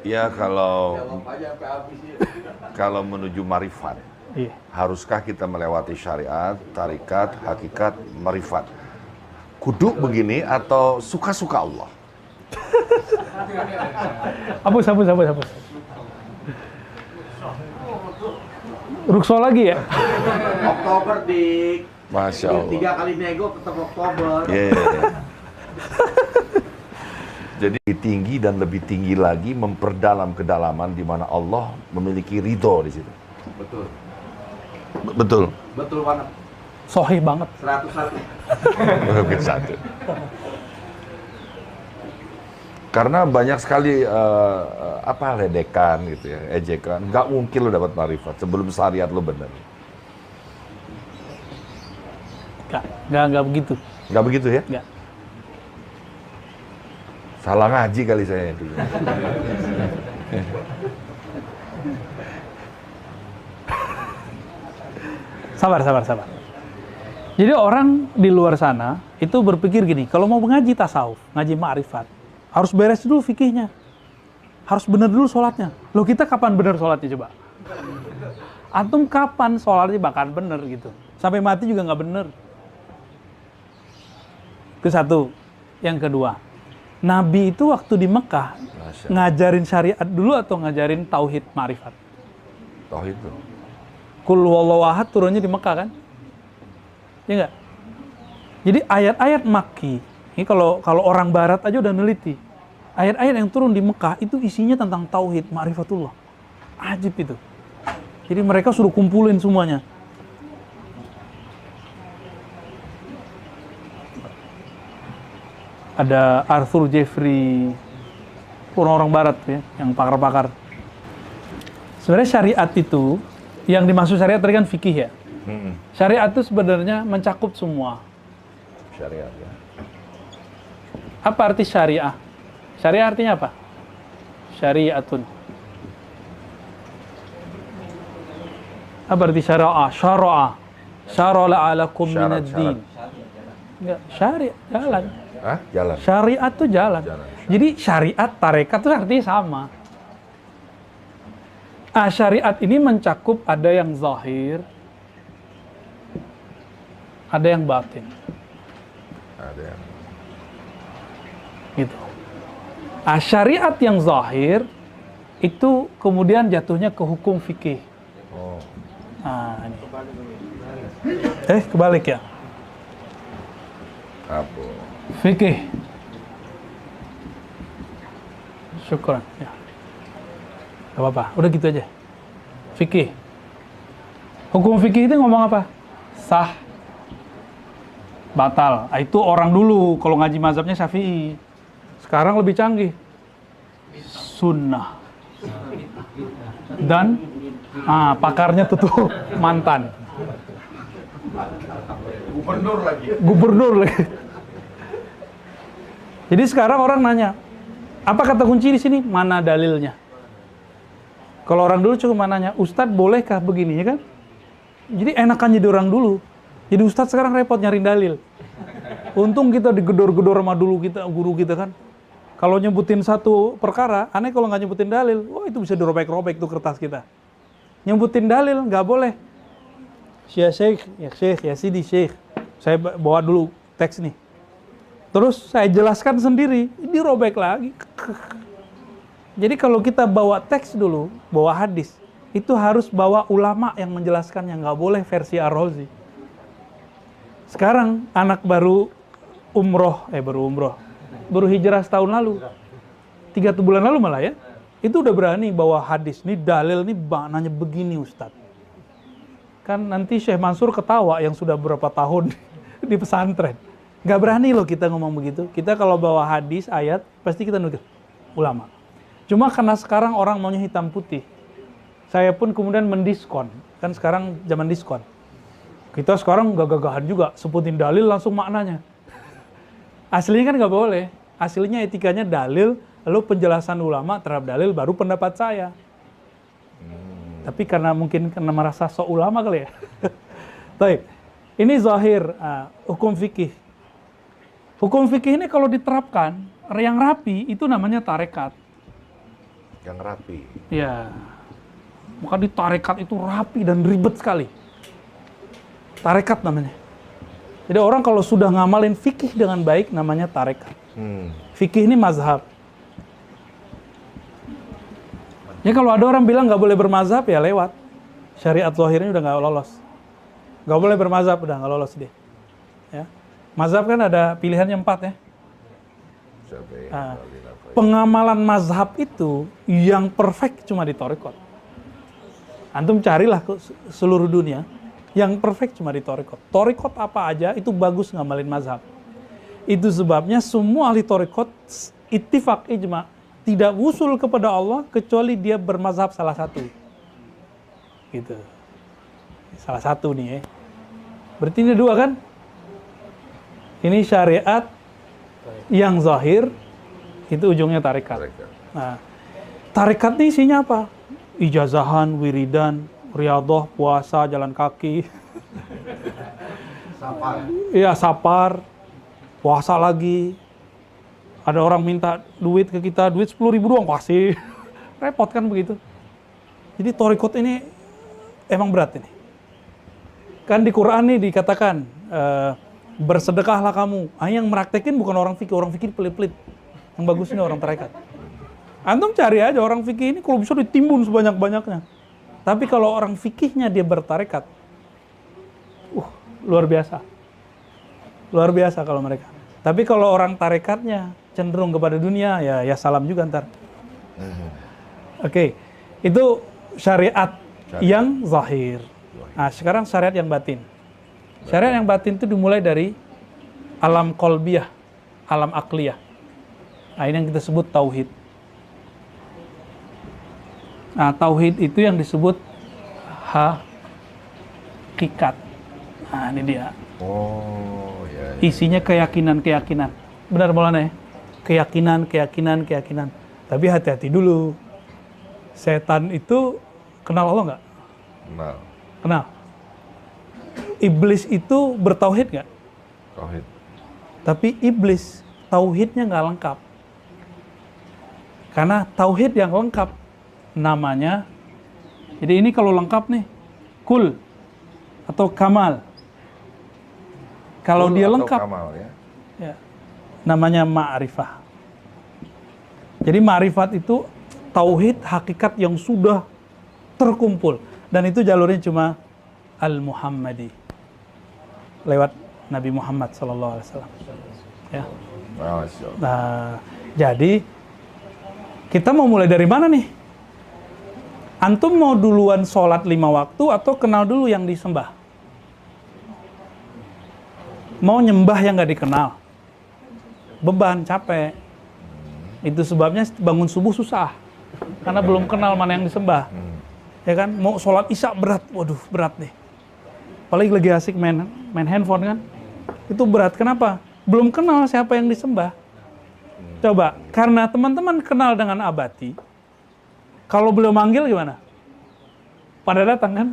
Ya kalau menuju marifat, Iya. haruskah kita melewati syariat, tarikat, hakikat, marifat? Kudu begini atau suka-suka Allah? Hapus. Rukso lagi ya? Oktober di Masya Allah. 3 kali nego ketemu Oktober. Yeah. Jadi tinggi dan lebih tinggi lagi memperdalam kedalaman di mana Allah memiliki ridho di situ. Betul. Betul. Betul banget. Sohih banget. 101. Mungkin satu. Karena banyak sekali ledekan gitu ya, ejekan. Nggak mungkin lo dapat marifat sebelum syariat lo benar. Nggak begitu. Nggak begitu ya? Nggak. Salah ngaji kali saya dulu. Sabar. Jadi orang di luar sana itu berpikir gini, kalau mau ngaji tasawuf, ngaji ma'rifat, harus beres dulu fikihnya. Harus benar dulu sholatnya. Loh, kita kapan benar sholatnya coba? Antum kapan sholatnya bahkan benar gitu? Sampai mati juga nggak benar. Itu satu. Yang kedua, Nabi itu waktu di Mekah ngajarin syariat dulu atau ngajarin tauhid ma'rifat? Tauhid tuh. Qul huwallahu ahad turunnya di Mekah kan? Ya enggak? Jadi ayat-ayat Makki, ini kalau orang barat aja udah neliti. Ayat-ayat yang turun di Mekah itu isinya tentang tauhid, ma'rifatullah. Ajib itu. Jadi mereka suruh kumpulin semuanya. Ada Arthur Jeffrey, orang-orang barat ya, yang pakar-pakar. Sebenarnya syariat itu, yang dimaksud syariat tadi kan fikih ya. Syariat itu sebenarnya mencakup semua. Syariat ya. Apa arti syariah? Syariah artinya apa? Syariatun. Apa arti syara'a? Syara'a alakum minad din. Enggak, syariat, jalan. Hah? Jalan. Syariat itu jalan. Jadi syariat, tarekat itu artinya sama. Syariat ini mencakup ada yang zahir, ada yang batin. Ada yang Gitu. Syariat yang zahir itu kemudian jatuhnya ke hukum fikih. oh. Ini. Kebalik ya. Apa? Fikih. Syukran. Ya. Gak apa-apa, udah gitu aja. Fikih. Hukum fikih itu ngomong apa? Sah, batal. Itu orang dulu kalau ngaji mazhabnya Syafi'i. Sekarang lebih canggih. Sunnah. Dan pakarnya tuh mantan. Gubernur lagi. Jadi sekarang orang nanya, apa kata kunci di sini? Mana dalilnya? Kalau orang dulu cuma nanya, Ustadz bolehkah begini, ya kan? Jadi enakan jadi orang dulu. Jadi Ustadz sekarang repot nyari dalil. Untung kita digedor-gedor sama guru kita kan. Kalau nyebutin satu perkara, aneh kalau nggak nyebutin dalil, wah itu bisa dirobek-robek tuh kertas kita. Nyebutin dalil nggak boleh. Ya Syekh, ya Sidi Syekh. Saya bawa dulu teks nih. Terus saya jelaskan sendiri, dirobek lagi. Jadi kalau kita bawa teks dulu, bawa hadis, itu harus bawa ulama yang menjelaskannya, nggak boleh versi Ar-Razi. Sekarang anak baru hijrah setahun lalu, 3 bulan lalu malah ya, itu udah berani bawa hadis. Nih dalil, nih maknanya begini Ustadz. Kan nanti Syekh Mansur ketawa yang sudah berapa tahun di pesantren. Nggak berani loh kita ngomong begitu. Kita kalau bawa hadis, ayat, pasti kita nukil ulama. Cuma karena sekarang orang maunya hitam putih, saya pun kemudian mendiskon. Kan sekarang zaman diskon. Kita sekarang gagah-gagahan juga, sebutin dalil langsung maknanya. Aslinya kan nggak boleh. Aslinya etikanya dalil, lalu penjelasan ulama terhadap dalil, baru pendapat saya. Tapi karena mungkin merasa sok ulama kali ya. Baik, ini zahir, hukum fikih. Hukum fikih ini kalau diterapkan, yang rapi itu namanya tarekat. Yang rapi. Ya. Maka di tarekat itu rapi dan ribet sekali. Tarekat namanya. Jadi orang kalau sudah ngamalin fikih dengan baik namanya tarekat. Fikih ini mazhab. Ya kalau ada orang bilang nggak boleh bermazhab ya lewat. Syariat zahirnya udah nggak lolos. Nggak boleh bermazhab udah nggak lolos dia. Ya. Mazhab kan ada pilihannya 4 ya. Pengamalan mazhab itu yang perfect cuma di tarekat. Antum carilah ke seluruh dunia, yang perfect cuma di tarekat. Tarekat apa aja itu bagus ngamalin mazhab. Itu sebabnya semua ahli tarekat ittifaq ijma tidak usul kepada Allah kecuali dia bermazhab salah satu. Gitu. Salah satu nih ya. Berarti ini 2 kan? Ini syariat yang zahir, itu ujungnya tarekat. Nah, tarekat ini isinya apa? Ijazahan, wiridan, riyadhah, puasa, jalan kaki. Sapar. Iya, sapar, puasa lagi. Ada orang minta duit ke kita, duit 10.000 doang pasti. Repot kan begitu. Jadi tarekat ini emang berat ini. Kan di Quran nih dikatakan, bersedekahlah kamu. Yang meraktekin bukan orang fikih pelit-pelit. Yang bagusnya orang tarekat. Antum cari aja orang fikih ini kalau bisa ditimbun sebanyak-banyaknya. Tapi kalau orang fikihnya dia bertarekat, luar biasa. Luar biasa kalau mereka. Tapi kalau orang tarekatnya cenderung kepada dunia, ya salam juga ntar. Oke, itu syariat yang zahir. Nah, sekarang syariat yang batin. Syariat yang batin itu dimulai dari alam qalbiyah, alam akliyah. Nah, ini yang kita sebut tauhid. Nah, tauhid itu yang disebut hakikat. Nah, ini dia. Oh, ya. Isinya keyakinan-keyakinan. Benar Maulana ya? Keyakinan. Tapi hati-hati dulu. Setan itu kenal Allah nggak? Kenal. Iblis itu bertauhid nggak? Tauhid. Tapi iblis tauhidnya nggak lengkap. Karena tauhid yang lengkap namanya, jadi ini kalau lengkap nih, kul atau kamal. Kalau Kul dia atau lengkap, kamal, ya? namanya ma'rifah. Jadi ma'rifat itu tauhid hakikat yang sudah terkumpul. Dan itu jalurnya cuma Al-Muhammadi. Lewat Nabi Muhammad SAW. Ya. Nah, jadi kita mau mulai dari mana nih? Antum mau duluan sholat 5 waktu atau kenal dulu yang disembah? Mau nyembah yang nggak dikenal? Beban, capek. Itu sebabnya bangun subuh susah. Karena belum kenal mana yang disembah. Ya kan? Mau sholat isya berat. Waduh, berat nih. Apalagi lagi asik main handphone kan? Itu berat. Kenapa? Belum kenal siapa yang disembah. Coba, karena teman-teman kenal dengan abadi, kalau beliau manggil gimana? Pada datang kan?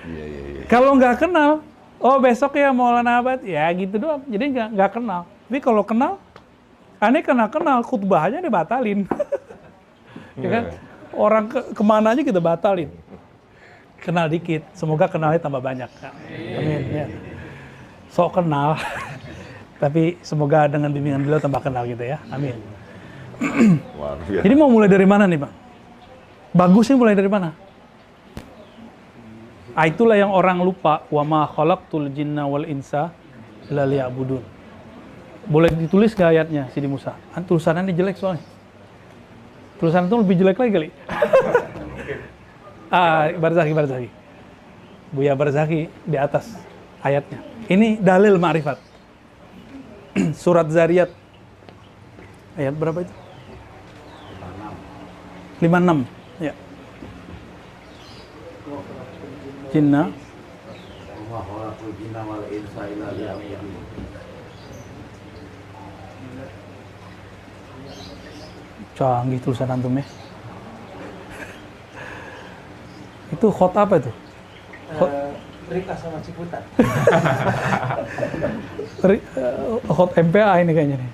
Iya. Kalau nggak kenal, oh besok ya Maulana Abad, ya gitu doang. Jadi nggak kenal. Tapi kalau kenal, aneh kenal khutbahnya dibatalin. Ya kan? Orang kemana aja kita batalin. Kenal dikit, semoga kenalnya tambah banyak. Amin. Ya. Sok kenal. Tapi semoga dengan bimbingan beliau tambah kenal gitu ya. Amin. Jadi mau mulai dari mana nih Bang? Bagusnya mulai dari mana? Itulah yang orang lupa. Wa ma khalaqtul jinna wal insa illa liya'budun. Boleh ditulis gak ayatnya Sidi Musa? Tulisannya ini jelek soalnya. Tulisan itu lebih jelek lagi kali. Barzaki. Buya Barzaki di atas ayatnya. Ini dalil ma'rifat. Surat Zariyat ayat berapa itu? 56. Ya. Jinna canggih tulisan antum ya. Itu khot apa itu? Rika sama Ciputat. Khot MPA ini kayaknya nih.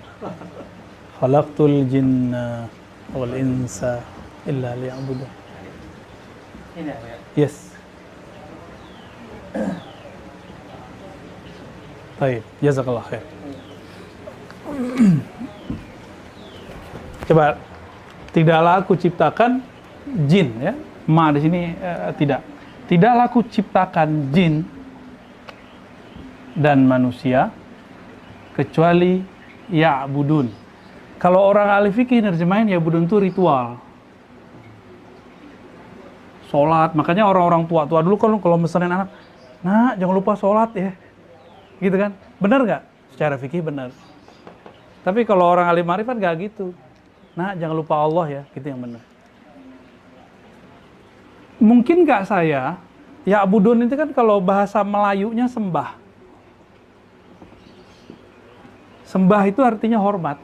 Khalaqtul jinna wal insa illa liya'budun. Ini apa ya? Yes. Baik, jazakallah khair. Coba, tidaklah aku ciptakan jin, ya. Ma di sini tidak. Tidaklah aku ciptakan jin dan manusia kecuali ya'budun. Kalau orang ahli fikih nerjemahin ya'budun itu ritual. Sholat, makanya orang-orang tua-tua dulu kalau mesenin anak, nah jangan lupa sholat ya. Gitu kan? Benar nggak? Secara fikih benar. Tapi kalau orang ahli marifat nggak gitu. Nah, jangan lupa Allah ya, gitu yang benar. Mungkin nggak saya, ya abudun itu kan kalau bahasa Melayunya sembah. Sembah itu artinya hormat.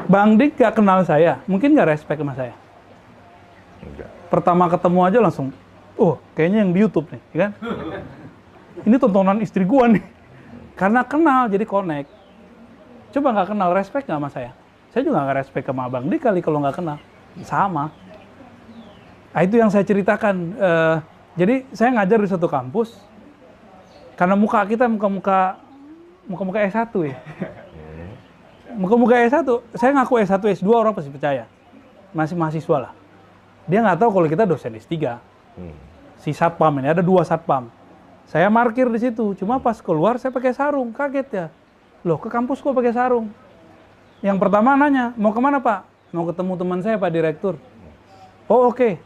Bang Dik nggak kenal saya, mungkin nggak respect sama saya. Enggak. Pertama ketemu aja langsung, oh kayaknya yang di YouTube nih, ya kan? Ini tontonan istri gua nih. Karena kenal, jadi connect. Coba nggak kenal, respect nggak sama saya? Saya juga nggak respect sama Abang Dik kali kalau nggak kenal. Sama. Nah, itu yang saya ceritakan. Jadi saya ngajar di satu kampus. Karena muka kita muka-muka S1 ya. Muka-muka S1, saya ngaku S1, S2 orang pasti percaya. Masih mahasiswa lah. Dia nggak tahu kalau kita dosen S3. Si satpam ini, ada 2 satpam. Saya parkir di situ, cuma pas keluar saya pakai sarung, kaget ya. Loh, ke kampus kok pakai sarung? Yang pertama nanya, mau kemana Pak? Mau ketemu teman saya Pak Direktur. Oh oke.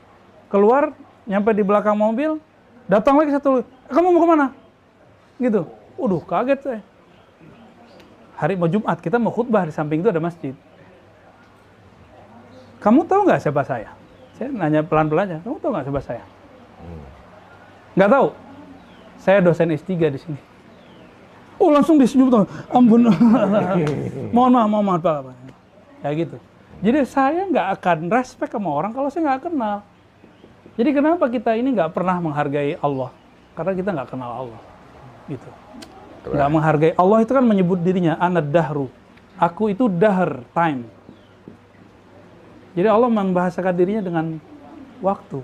Keluar, nyampe di belakang mobil, datang lagi satu, kamu mau kemana? Gitu. Waduh, kaget saya. Hari mau Jumat, kita mau khutbah, di samping itu ada masjid. Kamu tahu nggak siapa saya? Saya nanya pelan-pelan aja, kamu tahu nggak siapa saya? Nggak tahu. Saya dosen S3 di sini. Oh langsung disenyum tuh, ampun. mohon maaf Pak. Ya gitu. Jadi saya nggak akan respect sama orang kalau saya nggak kenal. Jadi kenapa kita ini nggak pernah menghargai Allah? Karena kita nggak kenal Allah. Gitu. Nggak menghargai Allah itu kan menyebut dirinya anad dahru. Aku itu dahr, time. Jadi Allah membahasakan dirinya dengan waktu.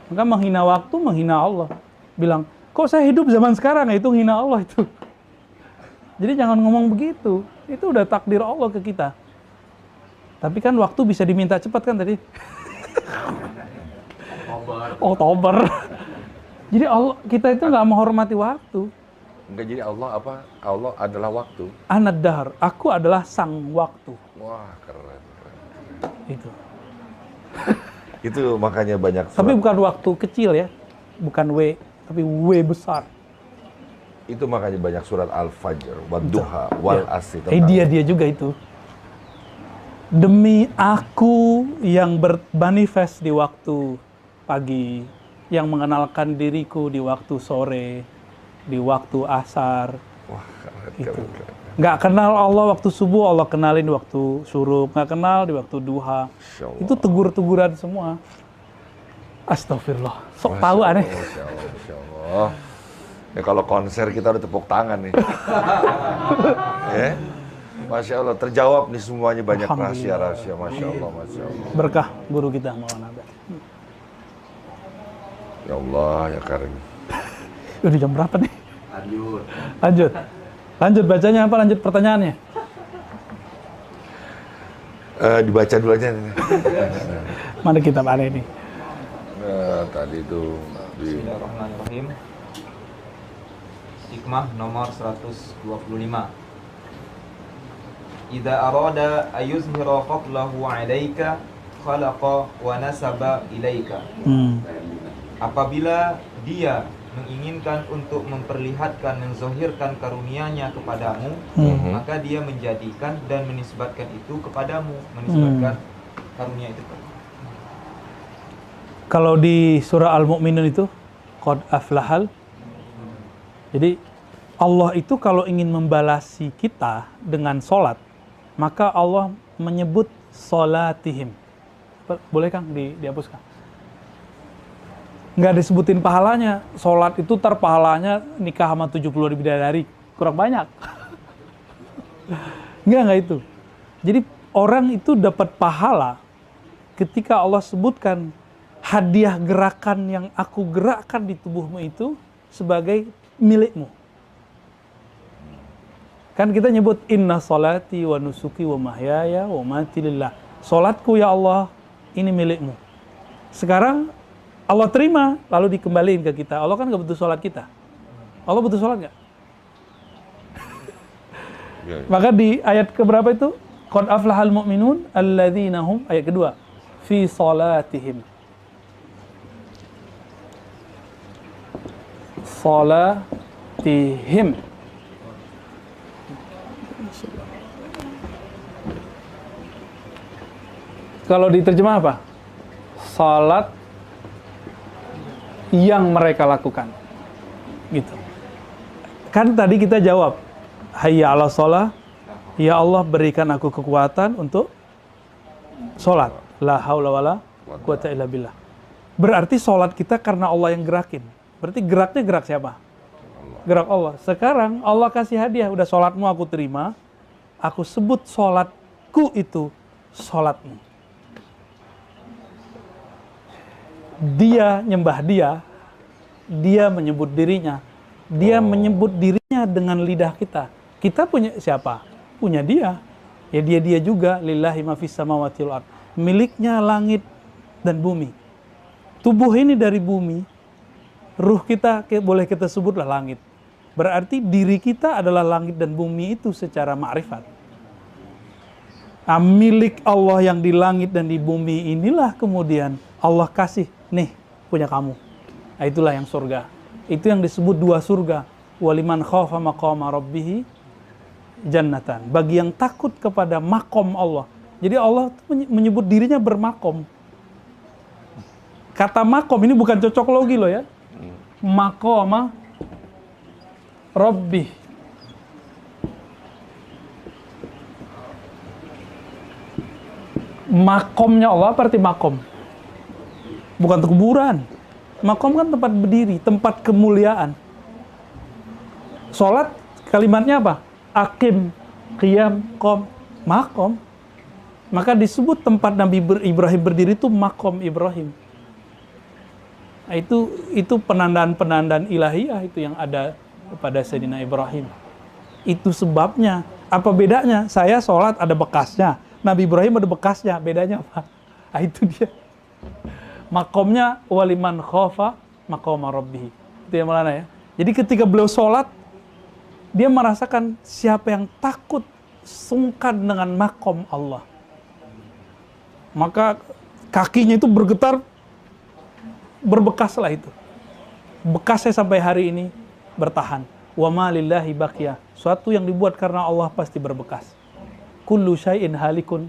Maka menghina waktu, menghina Allah. Bilang, kok saya hidup zaman sekarang? Itu hina Allah itu. Jadi jangan ngomong begitu. Itu udah takdir Allah ke kita. Tapi kan waktu bisa diminta cepat kan tadi? Oktober. Jadi Allah, kita itu nggak menghormati waktu. Enggak, jadi Allah apa? Allah adalah waktu. Anad dahar, aku adalah sang waktu. Wah, keren. Itu. Itu makanya banyak Tapi surat. bukan waktu kecil ya. Bukan W, tapi W besar. Itu makanya banyak surat Al-Fajr, Wad-Duha, Wal Asri. Dia juga itu. Demi aku yang bermanifest di waktu pagi, yang mengenalkan diriku di waktu sore, di waktu asar. Wah, keren, Itu. keren. Nggak kenal Allah waktu subuh, Allah kenalin di waktu syuruk. Nggak kenal di waktu duha. Masya Allah. Itu tegur-teguran semua. Astagfirullah. Sok tahu aneh. Masya Allah, Masya Allah. Ya kalau konser kita udah tepuk tangan nih. Ya, Masya Allah. Terjawab nih semuanya, banyak rahasia-rahasia. Masya Allah, Masya Allah. Berkah guru kita Maulana Abed. Ya Allah, ya Karim. Udah jam berapa nih? Lanjut bacanya apa? Lanjut pertanyaannya. Dibaca dulu aja. Mana kitab ada ini? Tadi itu di Bismillahirrahmanirrahim. Hikmah nomor 125. Idza arada ayuzhira fadlahu 'alaika khalaqa wa nasaba ilaika. Apabila dia menginginkan untuk memperlihatkan, menzahirkan karunia-Nya kepadamu, maka dia menjadikan dan menisbatkan itu kepadamu, menisbatkan karunia itu kepadamu. Kalau di surah Al-Mu'minun itu qad aflahal. Jadi Allah itu kalau ingin membalasi kita dengan sholat, maka Allah menyebut sholatihim. Boleh Kang dihapuskan? Nggak disebutin pahalanya. Sholat itu pahalanya nikah sama 70 bidadari. Kurang banyak. Nggak itu. Jadi orang itu dapat pahala ketika Allah sebutkan hadiah gerakan yang aku gerakkan di tubuhmu itu sebagai milikmu. Kan kita nyebut inna salati wa nusuki wa mahyaya wa mati lillah. Salatku ya Allah ini milikmu. Sekarang Allah terima lalu dikembaliin ke kita. Allah kan gak butuh salat kita. Allah butuh salat gak? Maka di ayat keberapa itu? Qad aflahal mu'minun alladzina hum, ayat kedua, fi salatihim. Salatihim. Kalau diterjemah apa? Salat yang mereka lakukan. Gitu. Kan tadi kita jawab, hayya 'ala shalah, ya Allah berikan aku kekuatan untuk sholat. La haula wala quwata illa billah. Berarti sholat kita karena Allah yang gerakin. Berarti geraknya gerak siapa? Gerak Allah. Sekarang Allah kasih hadiah, udah sholatmu aku terima, aku sebut sholatku itu sholatmu. Dia nyembah dia menyebut dirinya, dia menyebut dirinya dengan lidah kita. Kita punya siapa? Punya dia. Ya dia juga, lillahi ma fis samawati wal ard. Miliknya langit dan bumi. Tubuh ini dari bumi, ruh kita boleh kita sebutlah langit. Berarti diri kita adalah langit dan bumi itu secara ma'rifat. Milik Allah yang di langit dan di bumi inilah kemudian Allah kasih, nih punya kamu. Nah, itulah yang surga. Itu yang disebut dua surga. Waliman khafa maqama rabbih jannatan. Bagi yang takut kepada makom Allah. Jadi Allah menyebut dirinya bermakom. Kata makom ini bukan cocok logi loh ya. Maqama rabbih. Makomnya Allah apa arti makom? Bukan kuburan. Makom kan tempat berdiri, tempat kemuliaan. Salat kalimatnya apa? Aqim, qiyam, qom, makom. Maka disebut tempat Nabi Ibrahim berdiri itu makom Ibrahim. Nah, itu penandaan-penandaan ilahiyah itu yang ada kepada Sayyidina Ibrahim. Itu sebabnya. Apa bedanya? Saya sholat ada bekasnya, Nabi Ibrahim ada bekasnya. Bedanya apa? Nah, itu dia. Makomnya waliman khofa maqama rabbih. Itu yang mana ya? Jadi ketika beliau sholat, dia merasakan siapa yang takut sungkan dengan makom Allah. Maka kakinya itu bergetar, berbekaslah itu. Bekasnya sampai hari ini bertahan. Wa ma lillahi baqiyah. Suatu yang dibuat karena Allah pasti berbekas. Kullu syai'in halikun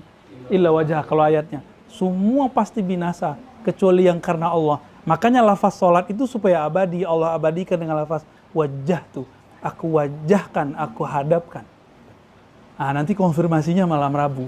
illa wajah, kalau ayatnya. Semua pasti binasa kecuali yang karena Allah. Makanya lafaz sholat itu supaya abadi, Allah abadikan dengan lafaz wajah tuh. Aku wajahkan, aku hadapkan. Nah, nanti konfirmasinya malam Rabu.